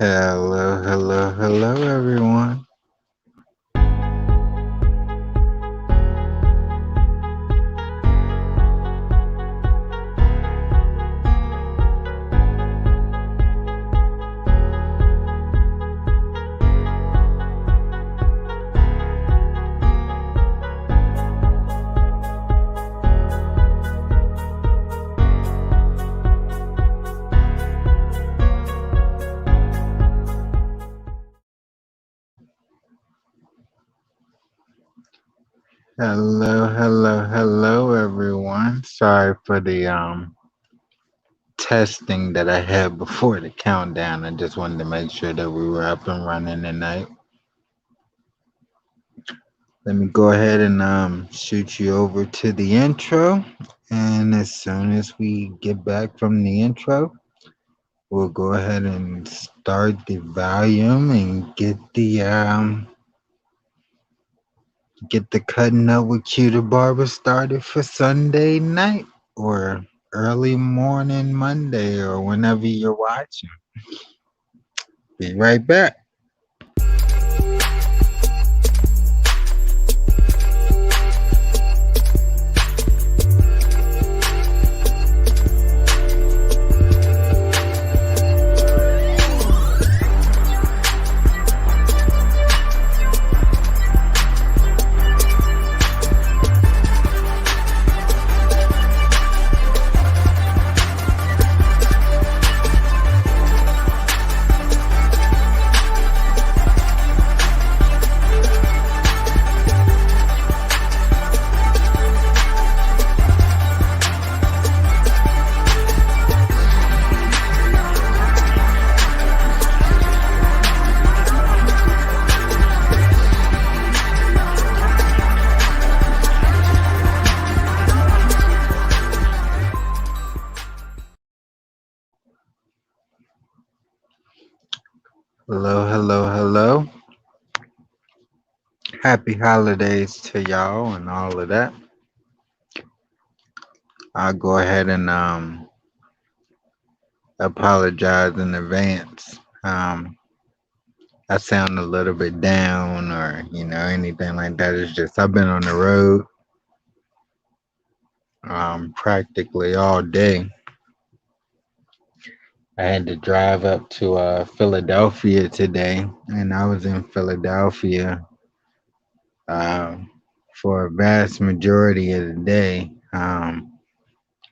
Hello, hello, hello, everyone. Hello, hello, hello, everyone. Sorry for the testing that I had before the countdown. I just wanted to make sure that we were up and running tonight. Let me go ahead and shoot you over to the intro, and as soon as we get back from the intro, we'll go ahead and start the volume and get the cutting up with QdAbArBeR started for Sunday night or early morning Monday or whenever you're watching. Be right back. Hello, hello, hello. Happy holidays to y'all and all of that. I'll go ahead and apologize in advance. I sound a little bit down or anything like that. It's just I've been on the road practically all day. I had to drive up to Philadelphia today, and I was in Philadelphia for a vast majority of the day. I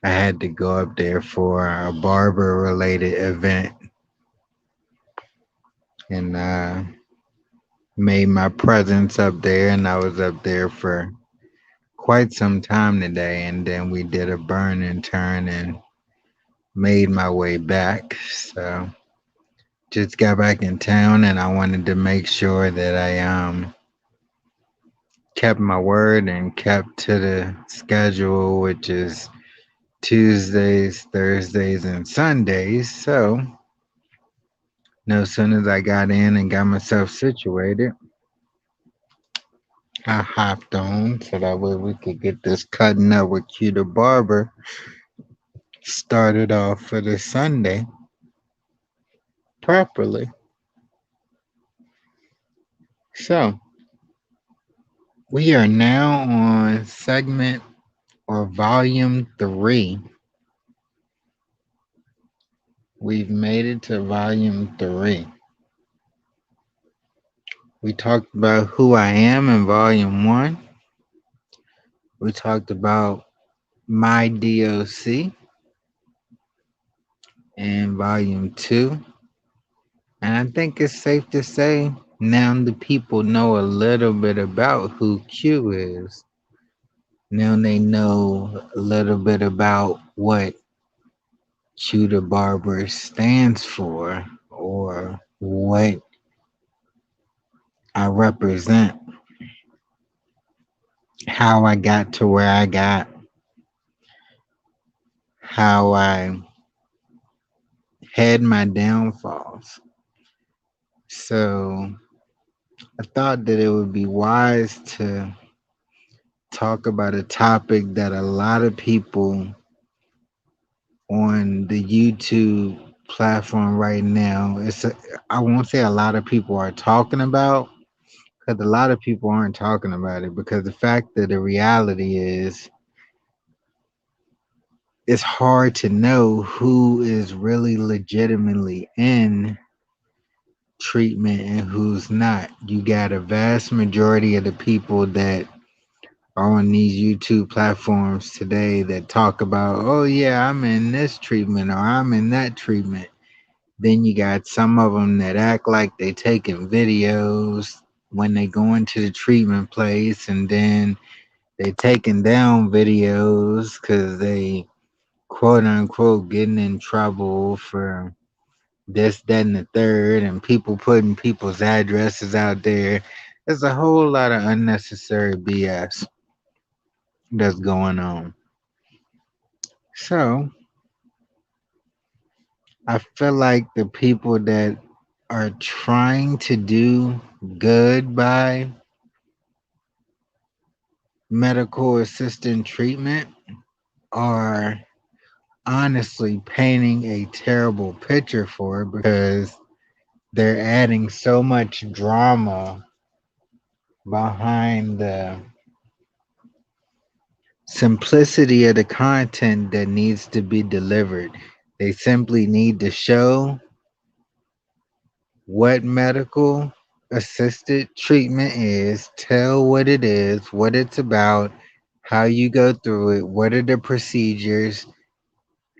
had to go up there for a barber related event and made my presence up there, and I was up there for quite some time today, and then we did a burn and turn and made my way back. So just got back in town, and I wanted to make sure that I kept my word and kept to the schedule, which is Tuesdays, Thursdays, and Sundays. So no sooner as I got in and got myself situated, I hopped on so that way we could get this cutting up with QdAbArBeR started off for the Sunday properly. So we are now on segment or volume 3. We've made it to volume 3. We talked about who I am in volume 1. We talked about my DOC in volume 2. And I think it's safe to say now the people know a little bit about who Q is. Now they know a little bit about what QdAbArBeR stands for or what I represent, how I got to where I got, how I had my downfalls. So I thought that it would be wise to talk about a topic that a lot of people on the YouTube platform right now. I won't say a lot of people are talking about, because a lot of people aren't talking about it, because the fact that the reality is it's hard to know who is really legitimately in treatment and who's not. You got a vast majority of the people that are on these YouTube platforms today that talk about, oh yeah, I'm in this treatment or I'm in that treatment. Then you got some of them that act like they taking videos when they go into the treatment place, and then they taking down videos because they quote unquote getting in trouble for this, that, and the third, and people putting people's addresses out there. There's a whole lot of unnecessary BS that's going on. So I feel like the people that are trying to do good by medical assistant treatment are honestly painting a terrible picture for it, because they're adding so much drama behind the simplicity of the content that needs to be delivered. They simply need to show what medical assisted treatment is, tell what it is, what it's about, how you go through it, what are the procedures,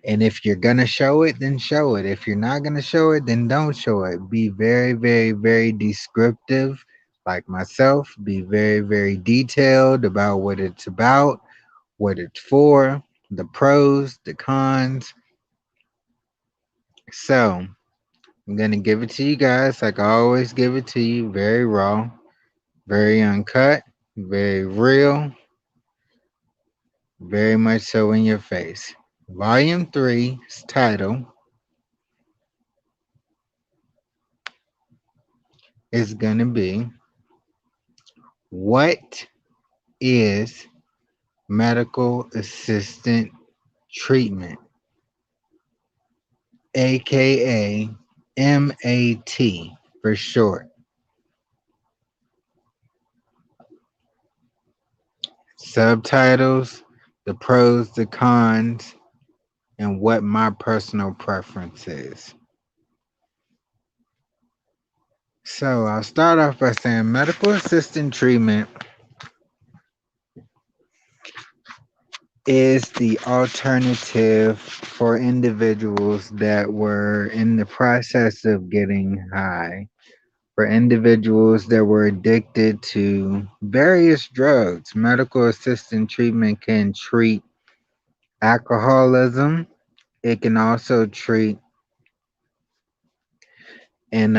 and if you're going to show it, then show it. If you're not going to show it, then don't show it. Be very, very, very descriptive, like myself. Be very, very detailed about what it's about, what it's for, the pros, the cons. So, I'm going to give it to you guys like I always give it to you, very raw, very uncut, very real, very much so in your face. Volume 3's title is going to be, What is Medical Assistant Treatment, aka M.A.T for short. Subtitles, the pros, the cons, and what my personal preference is. So I'll start off by saying medical assistant treatment is the alternative for individuals that were in the process of getting high, for individuals that were addicted to various drugs. Medical assistant treatment can treat alcoholism. It can also treat and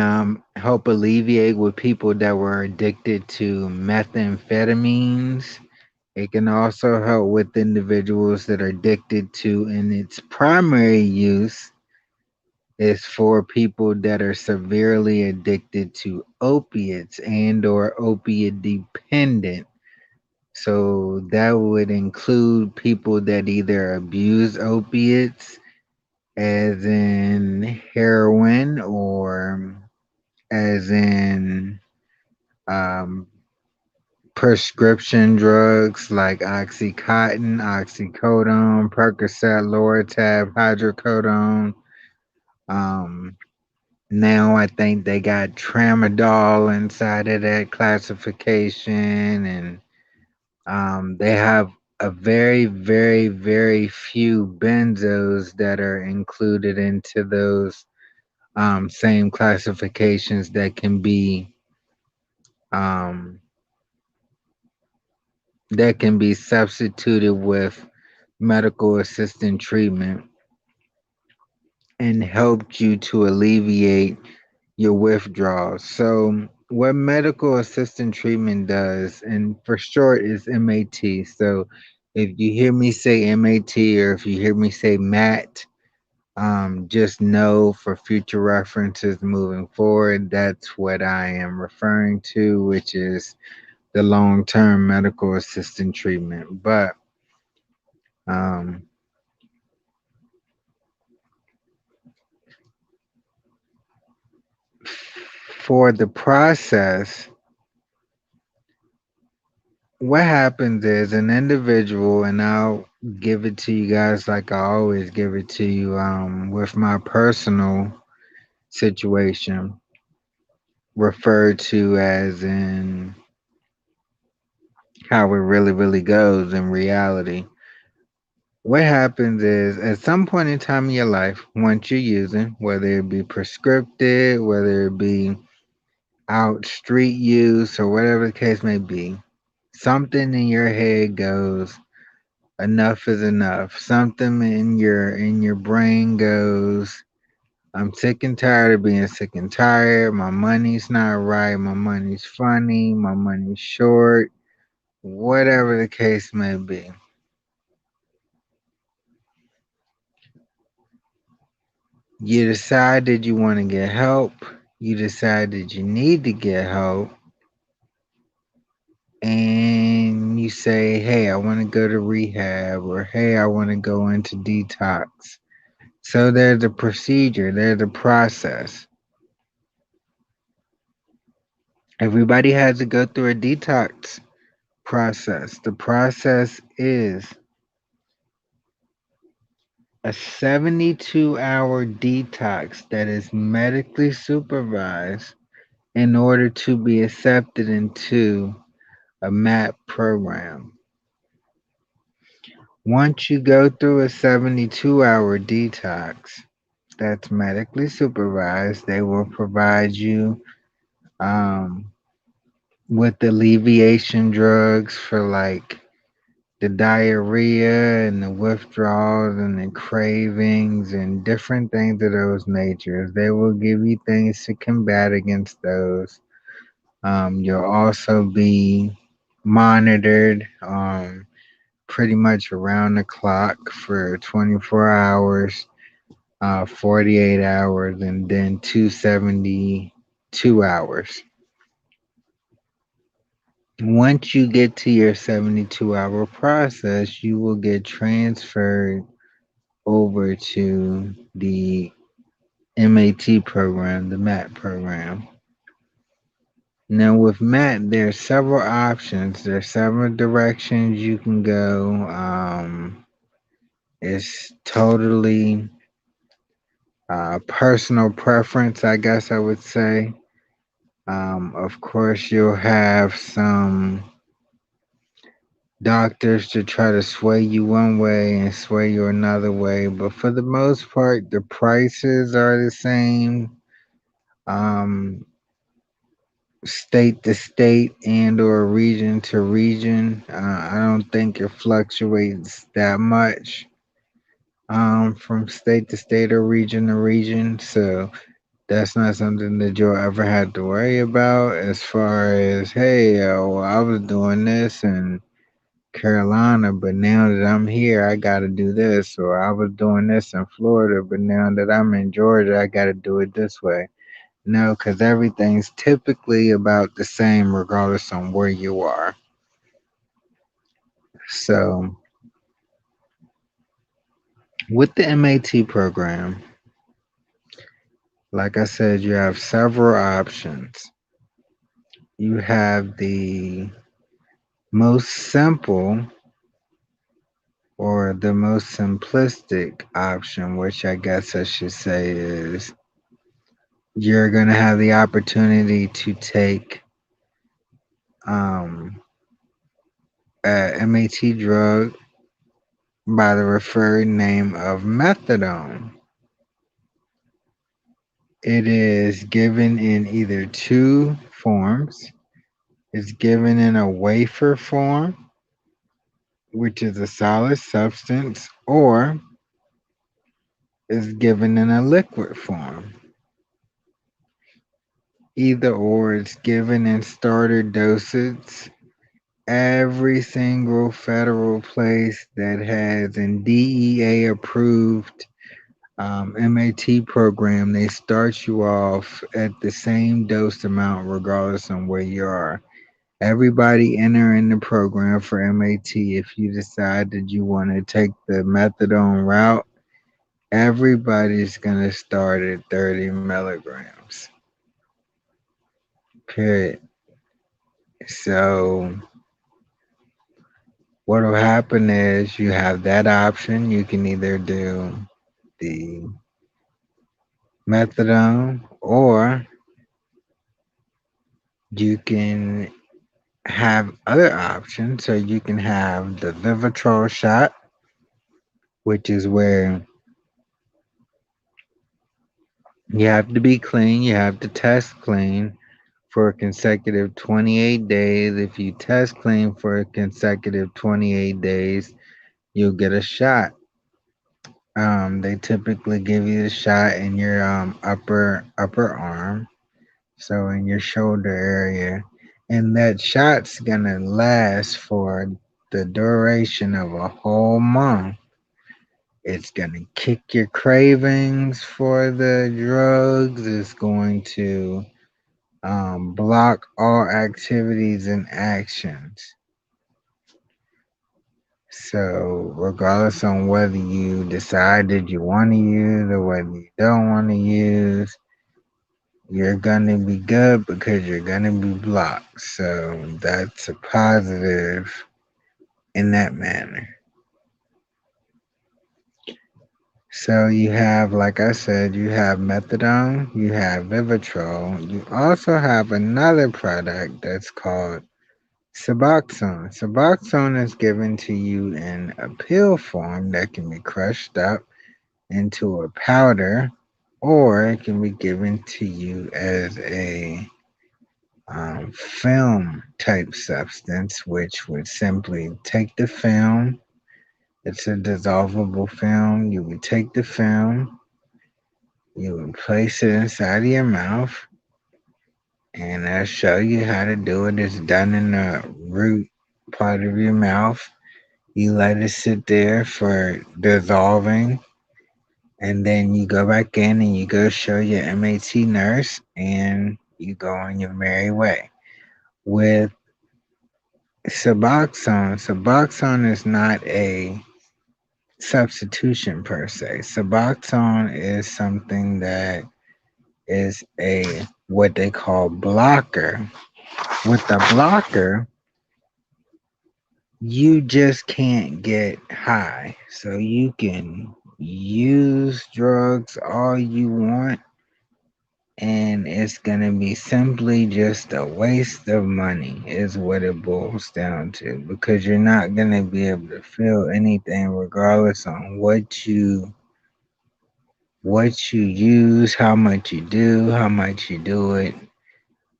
help alleviate with people that were addicted to methamphetamines. It can also help with individuals that are addicted to, and its primary use is for people that are severely addicted to opiates and or opiate dependent. So that would include people that either abuse opiates, as in heroin, or as in um, prescription drugs like Oxycontin, Oxycodone, Percocet, Loratab, hydrocodone. Um, Now I think they got tramadol inside of that classification, and they have a very, very, very few benzos that are included into those same classifications um, that can be substituted with medical assistant treatment and helped you to alleviate your withdrawals. So, what medical assistant treatment does, and for short, is M.A.T. So, if you hear me say M.A.T. or if you hear me say M.A.T, just know for future references moving forward, that's what I am referring to, which is the long term medical assistant treatment. But um, for the process, what happens is an individual, and I'll give it to you guys like I always give it to you, with my personal situation, referred to as in how it really goes in reality. What happens is at some point in time in your life, once you're using, whether it be prescripted, whether it be out street use, or whatever the case may be, something in your head goes, enough is enough. Something in your brain goes, I'm sick and tired of being sick and tired. My money's not right. My money's funny. My money's short. Whatever the case may be. You decided you want to get help. You decided you need to get help. And you say, hey, I want to go to rehab, or hey, I want to go into detox. So there's a procedure, there's a process. Everybody has to go through a detox process. The process is a 72-hour detox that is medically supervised in order to be accepted into a M.A.T program. Once you go through a 72-hour detox that's medically supervised, they will provide you um, with alleviation drugs for like the diarrhea and the withdrawals and the cravings and different things of those natures. They will give you things to combat against those. You'll also be monitored pretty much around the clock for 24 hours, 48 hours, and then 272 hours. Once you get to your 72-hour process, you will get transferred over to the M.A.T program, the M.A.T program. Now, with M.A.T, there are several options. There are several directions you can go. It's totally personal preference, I guess I would say. Of course, you'll have some doctors to try to sway you one way and sway you another way, but for the most part, the prices are the same. Um, State to state and or region to region. I don't think it fluctuates that much from state to state or region to region. So that's not something that you'll ever have to worry about as far as, hey, well, I was doing this in Carolina, but now that I'm here, I got to do this. Or I was doing this in Florida, but now that I'm in Georgia, I got to do it this way. No, because everything's typically about the same regardless on where you are. So, with the M.A.T program, like I said, you have several options. You have the most simple or the most simplistic option, which I guess I should say is you're going to have the opportunity to take um, a M.A.T drug by the referred name of methadone. It is given in either two forms. It's given in a wafer form, which is a solid substance, or is given in a liquid form. Either or, it's given in starter doses. Every single federal place that has an DEA approved M.A.T program, they start you off at the same dose amount regardless on where you are. Everybody entering the program for M.A.T, if you decide that you want to take the methadone route, everybody's going to start at 30 milligrams. period. So what'll happen is you have that option. You can either do the methadone or you can have other options. So you can have the Vivitrol shot, which is where you have to be clean, you have to test clean for a consecutive 28 days. If you test clean for a consecutive 28 days, you'll get a shot. They typically give you the shot in your upper arm, so in your shoulder area, and that shot's gonna last for the duration of a whole month. It's gonna kick your cravings for the drugs. It's going to block all activities and actions. So, regardless on whether you decided you want to use or whether you don't want to use, you're gonna be good because you're gonna be blocked. So that's a positive in that manner. So you have, like I said, you have methadone, you have Vivitrol, you also have another product that's called Suboxone. Suboxone is given to you in a pill form that can be crushed up into a powder, or it can be given to you as a film type substance, which would simply take the film. It's a dissolvable film. You would take the film, you would place it inside of your mouth, and I'll show you how to do it. It's done in the root part of your mouth. You let it sit there for dissolving, and then you go back in and you go show your M.A.T nurse, and you go on your merry way. With Suboxone is not a substitution per se. Suboxone is something that is a what they call blocker. With the blocker, you just can't get high. So you can use drugs all you want, and it's going to be simply just a waste of money is what it boils down to, because you're not going to be able to feel anything regardless on what you use, how much you do it,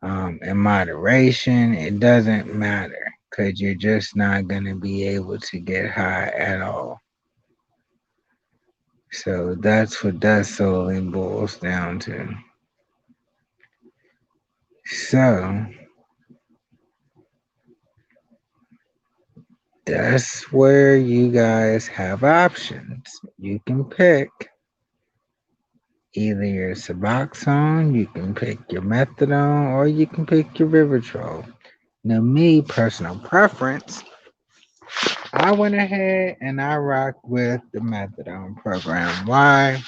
in moderation. It doesn't matter because you're just not going to be able to get high at all. So that's what that solely boils down to. So that's where you guys have options. You can pick either your Suboxone, you can pick your methadone, or you can pick your Vivitrol. Now, me, personal preference, I went ahead and I rocked with the methadone program. Why?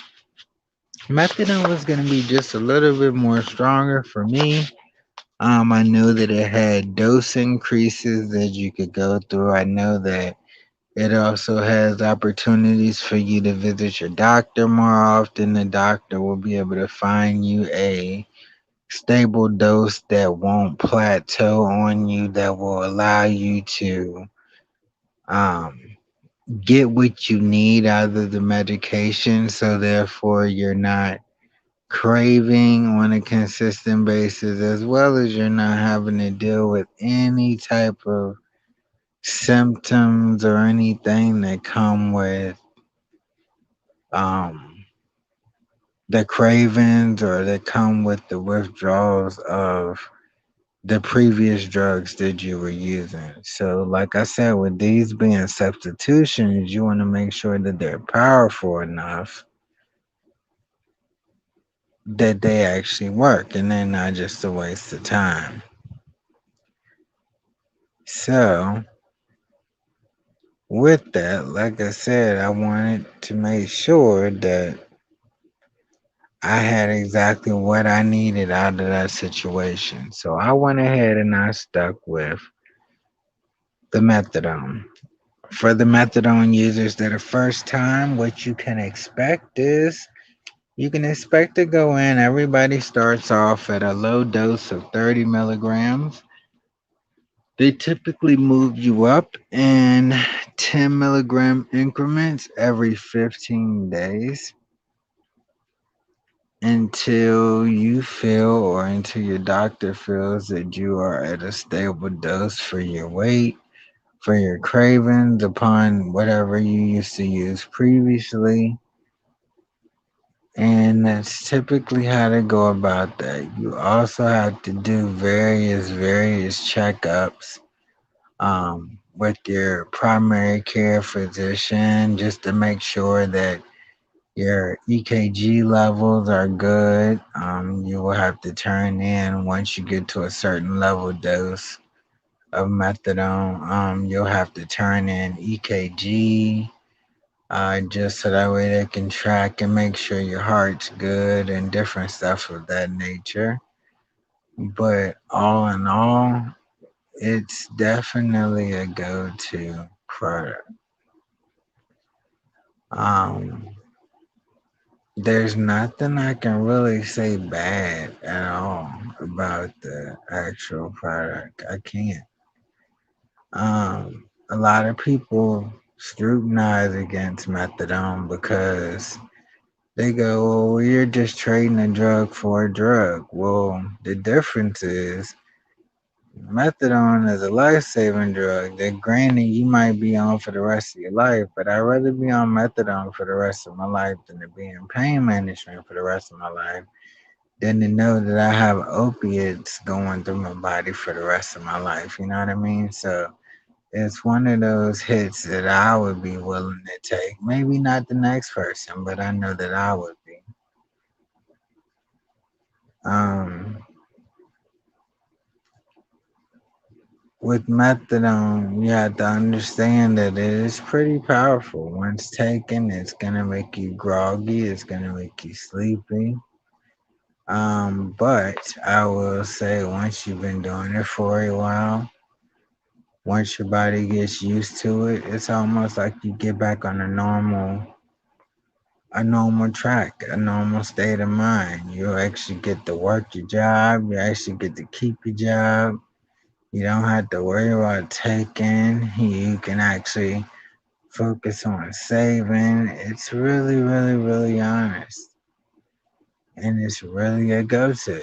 Methadone was going to be just a little bit more stronger for me. I knew that it had dose increases that you could go through. I know that it also has opportunities for you to visit your doctor more often. The doctor will be able to find you a stable dose that won't plateau on you, that will allow you to um, get what you need out of the medication. So, therefore, you're not craving on a consistent basis, as well as you're not having to deal with any type of symptoms or anything that come with um, the cravings or that come with the withdrawals of the previous drugs that you were using. So, like I said, with these being substitutions, you want to make sure that they're powerful enough that they actually work and they're not just a waste of time. So, with that, like I said, I wanted to make sure that I had exactly what I needed out of that situation. So I went ahead and I stuck with the methadone. For the methadone users that are first time, what you can expect is you can expect to go in. Everybody starts off at a low dose of 30 milligrams. They typically move you up in 10 milligram increments every 15 days until you feel or until your doctor feels that you are at a stable dose for your weight, for your cravings, upon whatever you used to use previously. And that's typically how to go about that. You also have to do various checkups with your primary care physician just to make sure that your EKG levels are good. You will have to turn in once you get to a certain level dose of methadone. You'll have to turn in EKG just so that way they can track and make sure your heart's good and different stuff of that nature. But all in all, it's definitely a go-to product. Um, there's nothing I can really say bad at all about the actual product. I can't. A lot of people scrutinize against methadone because they go, well, you're just trading a drug for a drug. Well, the difference is methadone is a life saving drug that, granted, you might be on for the rest of your life, but I'd rather be on methadone for the rest of my life than to be in pain management for the rest of my life than to know that I have opiates going through my body for the rest of my life. You know what I mean? So it's one of those hits that I would be willing to take. Maybe not the next person, but I know that I would be. Um, with methadone, you have to understand that it is pretty powerful. Once taken, it's gonna make you groggy. It's gonna make you sleepy. But I will say, once you've been doing it for a while, once your body gets used to it, it's almost like you get back on a normal track, a normal state of mind. You actually get to work your job. You actually get to keep your job. You don't have to worry about taking. You can actually focus on saving. It's really, really, really honest. And it's really a go-to.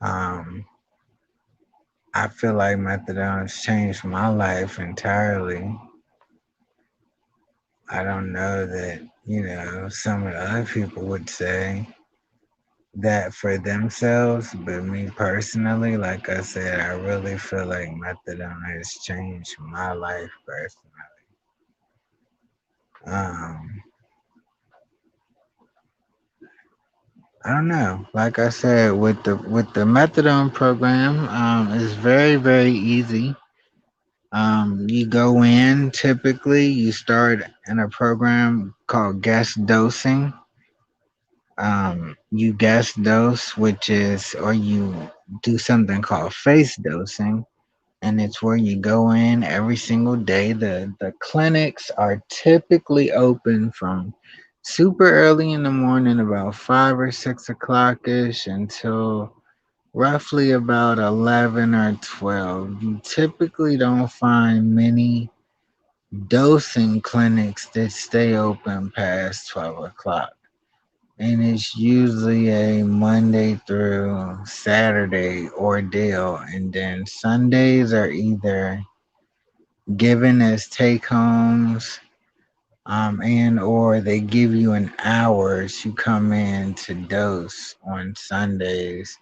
Um, I feel like methadone has changed my life entirely. I don't know that, some of the other people would say that for themselves, but me personally, like I said, I really feel like methadone has changed my life personally. Um, I don't know. Like I said, with the methadone program, it's very very easy. You go in. Typically, you start in a program called guest dosing. You guest dose, which is, or you do something called face dosing, and it's where you go in every single day. The clinics are typically open from super early in the morning, about 5 or 6 o'clock ish, until roughly about 11 or 12. You typically don't find many dosing clinics that stay open past 12 o'clock. And it's usually a Monday through Saturday ordeal. And then Sundays are either given as take homes, and or they give you an hour to come in to dose on Sundays,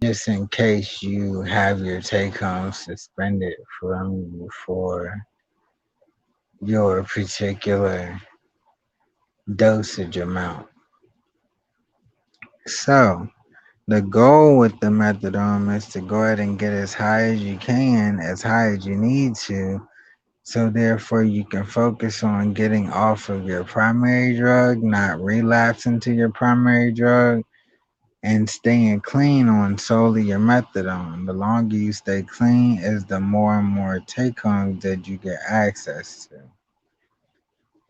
just in case you have your take home suspended from you for your particular dosage amount. So the goal with the methadone is to go ahead and get as high as you can, as high as you need to, So therefore you can focus on getting off of your primary drug, not relapsing to your primary drug, and staying clean on solely your methadone. The longer you stay clean is the more and more take homes that you get access to.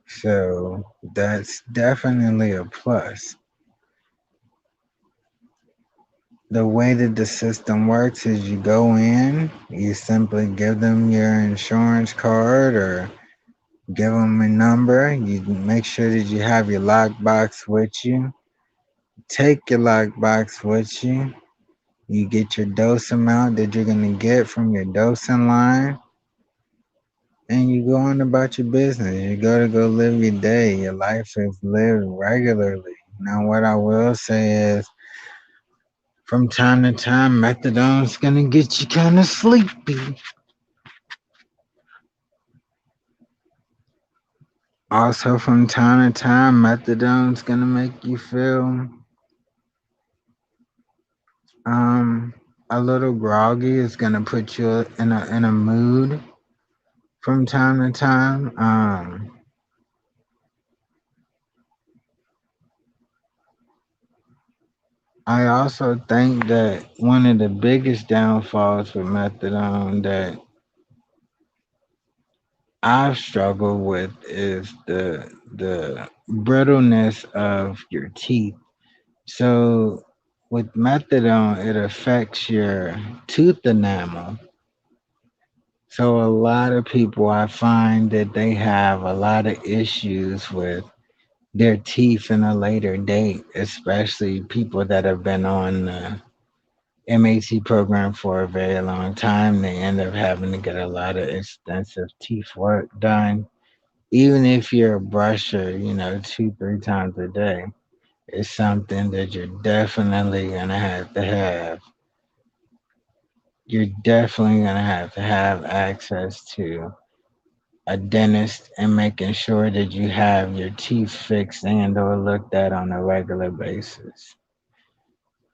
So that's definitely a plus. The way that the system works is you go in, you simply give them your insurance card or give them a number. You make sure that you have your lockbox with you. Take your lockbox with you. You get your dose amount that you're going to get from your dosing line, and you go on about your business. You go live your day. Your life is lived regularly. Now, what I will say is, from time to time, methadone's going to get you kind of sleepy. Also, from time to time, methadone's going to make you feel um a little groggy. It's going to put you in a mood from time to time. I also think that one of the biggest downfalls with methadone that I've struggled with is the brittleness of your teeth. So with methadone, it affects your tooth enamel. So a lot of people, I find that they have a lot of issues with their teeth in a later date, especially people that have been on the M.A.T program for a very long time. They end up having to get a lot of extensive teeth work done. Even if you're a brusher, 2, 3 times a day, it's something that you're definitely gonna have to have. You're definitely gonna have to have access to a dentist and making sure that you have your teeth fixed and or looked at on a regular basis.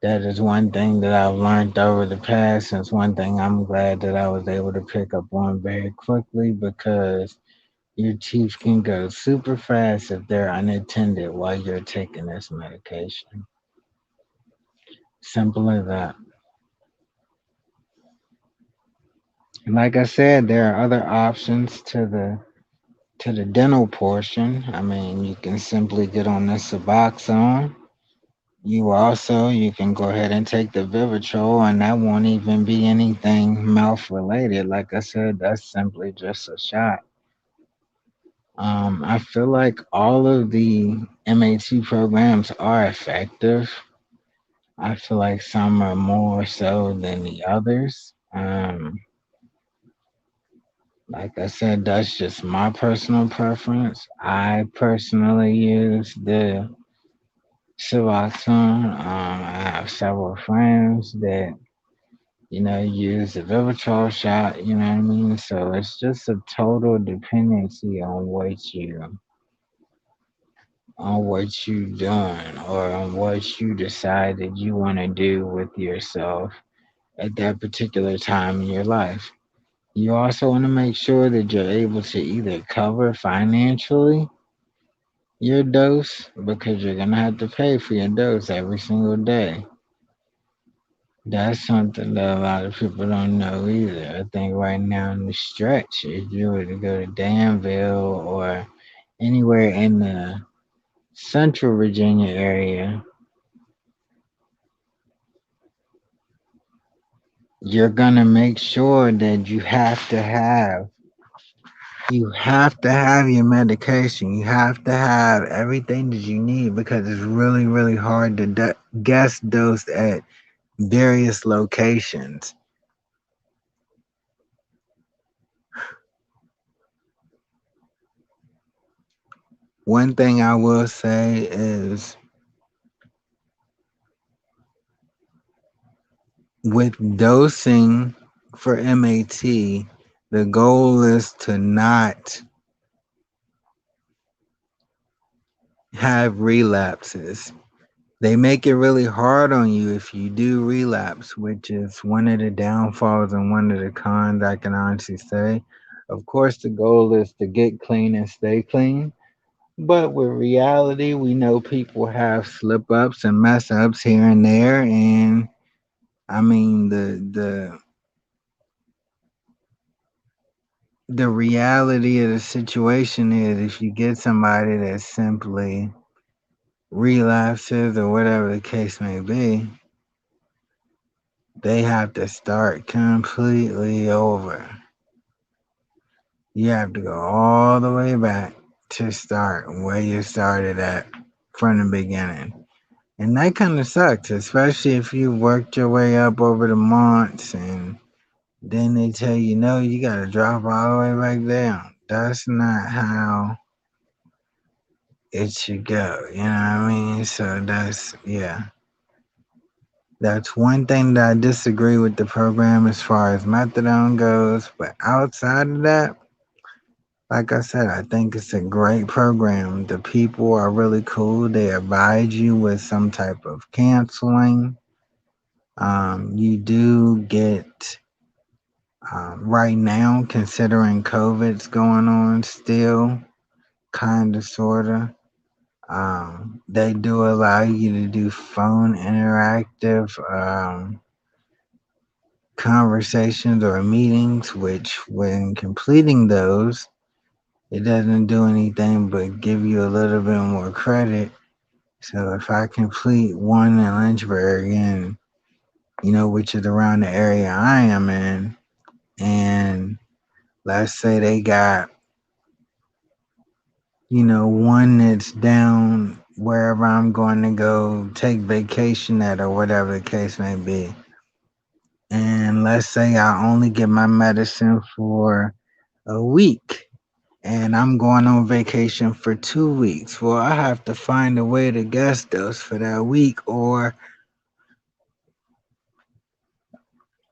That is one thing that I've learned over the past, and it's one thing I'm glad that I was able to pick up on very quickly, because your teeth can go super fast if they're unattended while you're taking this medication. Simple as that. Like I said, there are other options to the dental portion. I mean, you can simply get on the Suboxone. You can go ahead and take the Vivitrol, and that won't even be anything mouth related. Like I said, that's simply just a shot. I feel like all of the M.A.T programs are effective. I feel like some are more so than the others. Like I said, that's just my personal preference. I personally use the Suboxone. I have several friends that use the Vivitrol shot. You know what I mean? So it's just a total dependency on what you doing, or on what you decided you want to do with yourself at that particular time in your life. You also want to make sure that you're able to either cover financially your dose, because you're going to have to pay for your dose every single day. That's something that a lot of people don't know either. I think right now in the stretch, if you were to go to Danville or anywhere in the central Virginia area, you're gonna make sure that you have to have your medication. You have to have everything that you need, because it's really, really hard to guess dose at various locations. One thing I will say is, with dosing for M.A.T, the goal is to not have relapses. They make it really hard on you if you do relapse, which is one of the downfalls and one of the cons, I can honestly say, Of course, the goal is to get clean and stay clean. But with reality, we know people have slip ups and mess ups here and there. And I mean, the reality of the situation is if you get somebody that simply relapses or whatever the case may be, they have to start completely over. You have to go all the way back to start where you started at from the beginning. And that kind of sucks, especially if you worked your way up over the months and then they tell you, no, you got to drop all the way back down. That's not how it should go. You know what I mean? So yeah. That's one thing that I disagree with the program as far as methadone goes. But outside of that, like I said, I think it's a great program. The people are really cool. They advise you with some type of counseling. You do get, right now, considering COVID's going on still, kind of, sort of. They do allow you to do phone interactive conversations or meetings, which, when completing those, it doesn't do anything but give you a little bit more credit. So if I complete one in Lynchburg and, which is around the area I am in, and let's say they got, one that's down wherever I'm going to go take vacation at or whatever the case may be. And let's say I only get my medicine for a week and I'm going on vacation for 2 weeks. Well, I have to find a way to guest those for that week, or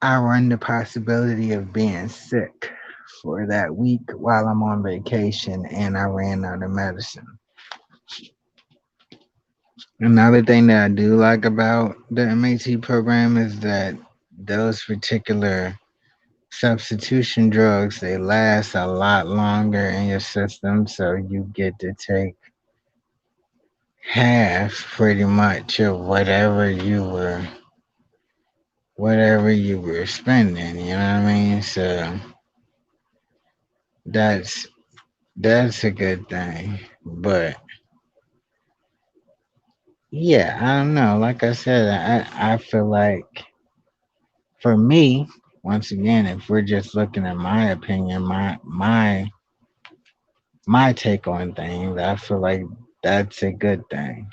I run the possibility of being sick for that week while I'm on vacation and I ran out of medicine. Another thing that I do like about the M.A.T program is that those particular substitution drugs, they last a lot longer in your system, so you get to take half pretty much of whatever you were spending, you know what I mean? So that's that's a good thing. But yeah, I don't know. Like I said, I feel like, for me, once again, if we're just looking at my opinion, my take on things, I feel like that's a good thing.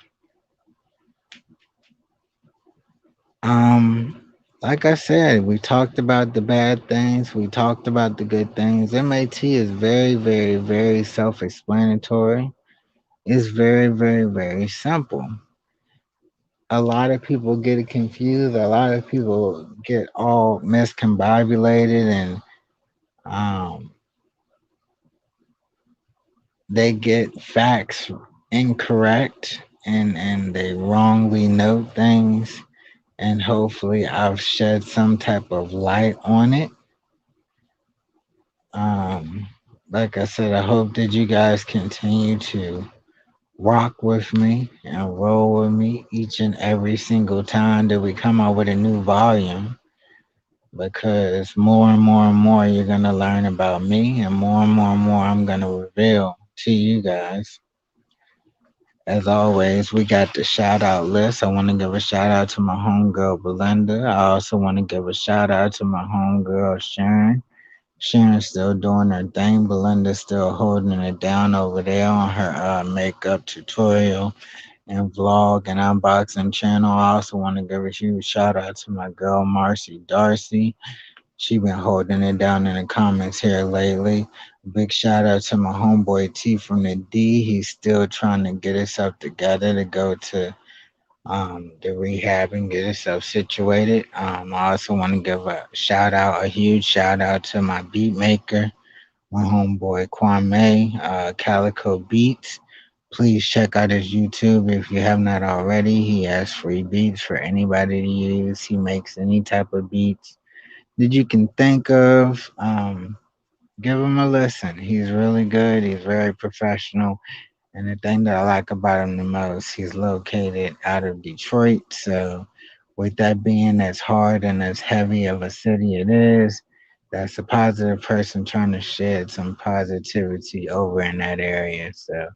Um, like I said, we talked about the bad things, we talked about the good things. M.A.T is very, very, very self-explanatory. It's very, very, very simple. A lot of people get it confused. A lot of people get all miscombobulated, and um, they get facts incorrect, and they wrongly note things. And hopefully, I've shed some type of light on it. Um, like I said, I hope that you guys continue to rock with me and roll with me each and every single time that we come out with a new volume, because more and more and more you're going to learn about me, and more I'm going to reveal to you guys. As always, we got the shout out list. I want to give a shout out to my homegirl Belinda. I also want to give a shout out to my homegirl Sharon. Sharon's still doing her thing. Belinda's still holding it down over there on her makeup tutorial and vlog and unboxing channel. I also want to give a huge shout out to my girl Marcy Darcy. She been holding it down in the comments here lately. Big shout out to my homeboy T from the D. He's still trying to get himself together to go to the rehab and get himself situated. I also want to give a huge shout out to my beat maker, my homeboy Kwame, Calico Beats. Please check out his YouTube if you have not already. He has free beats for anybody to use. He makes any type of beats that you can think of. Give him a listen. He's really good. He's very professional. And the thing that I like about him the most, he's located out of Detroit. So, with that being as hard and as heavy of a city it is, that's a positive person trying to shed some positivity over in that area. So,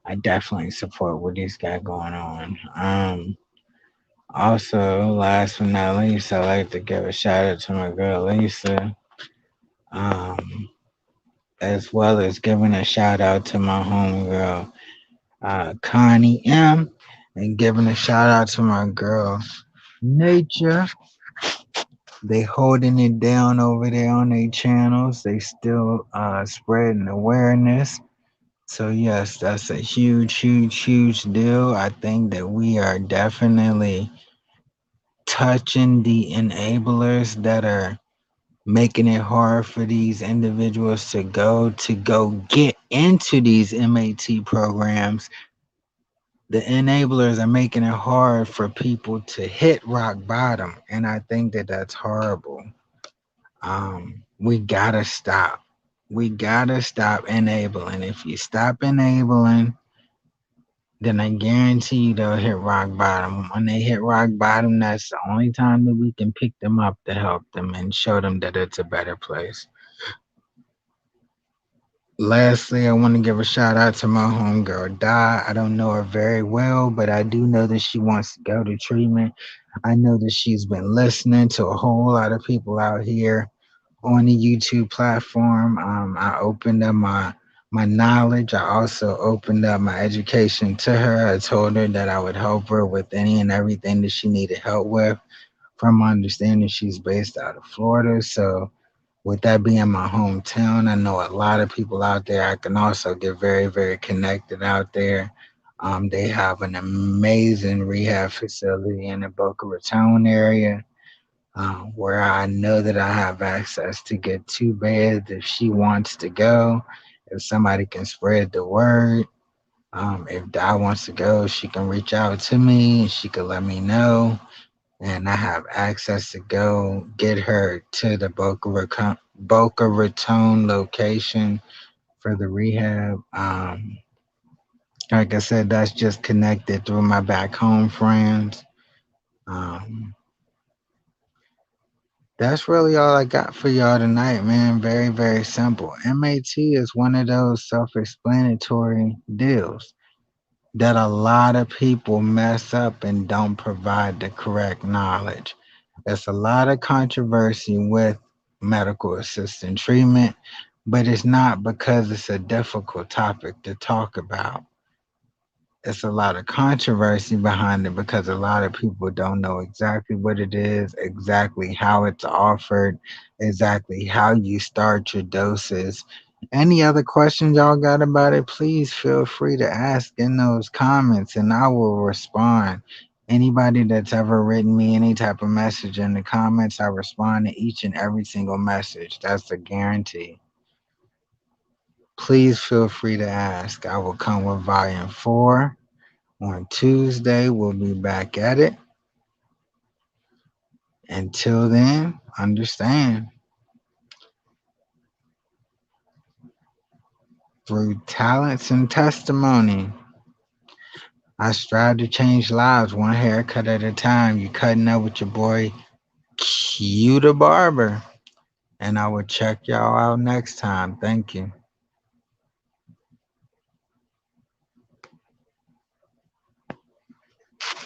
I definitely support what he's got going on. Also, last but not least, I like to give a shout out to my girl Lisa, um, as well as giving a shout out to my homegirl Connie M, and giving a shout out to my girl Nature. They holding it down over there on their channels. They still spreading awareness. So yes, that's a huge, huge, huge deal. I think that we are definitely touching the enablers that are making it hard for these individuals to go get into these MAT programs. The enablers are making it hard for people to hit rock bottom, and I think that that's horrible. We gotta stop. We gotta stop enabling. If you stop enabling, then I guarantee you they'll hit rock bottom. When they hit rock bottom, that's the only time that we can pick them up to help them and show them that it's a better place. Lastly, I want to give a shout out to my homegirl, Di. I don't know her very well, but I do know that she wants to go to treatment. I know that she's been listening to a whole lot of people out here on the YouTube platform. I opened up my knowledge. I also opened up my education to her. I told her that I would help her with any and everything that she needed help with. From my understanding, she's based out of Florida, so with that being my hometown, I know a lot of people out there. I can also get very, very connected out there. They have an amazing rehab facility in the Boca Raton area, where I know that I have access to get 2 beds if she wants to go. If somebody can spread the word, if Di wants to go, she can reach out to me. She can let me know, and I have access to go get her to the Boca Raton location for the rehab. Like I said, that's just connected through my back home friends. Um, that's really all I got for y'all tonight, man. Very, very simple. MAT is one of those self explanatory deals that a lot of people mess up and don't provide the correct knowledge. There's a lot of controversy with medical assisted treatment, but it's not because it's a difficult topic to talk about. It's a lot of controversy behind it because a lot of people don't know exactly what it is, exactly how it's offered, exactly how you start your doses. Any other questions y'all got about it, please feel free to ask in those comments and I will respond. Anybody that's ever written me any type of message in the comments, I respond to each and every single message. That's a guarantee. Please feel free to ask. I will come with volume 4. On Tuesday, we'll be back at it. Until then, understand through talents and testimony, I strive to change lives one haircut at a time. You cutting up with your boy QdAbArBeR, and I will check y'all out next time. Thank you.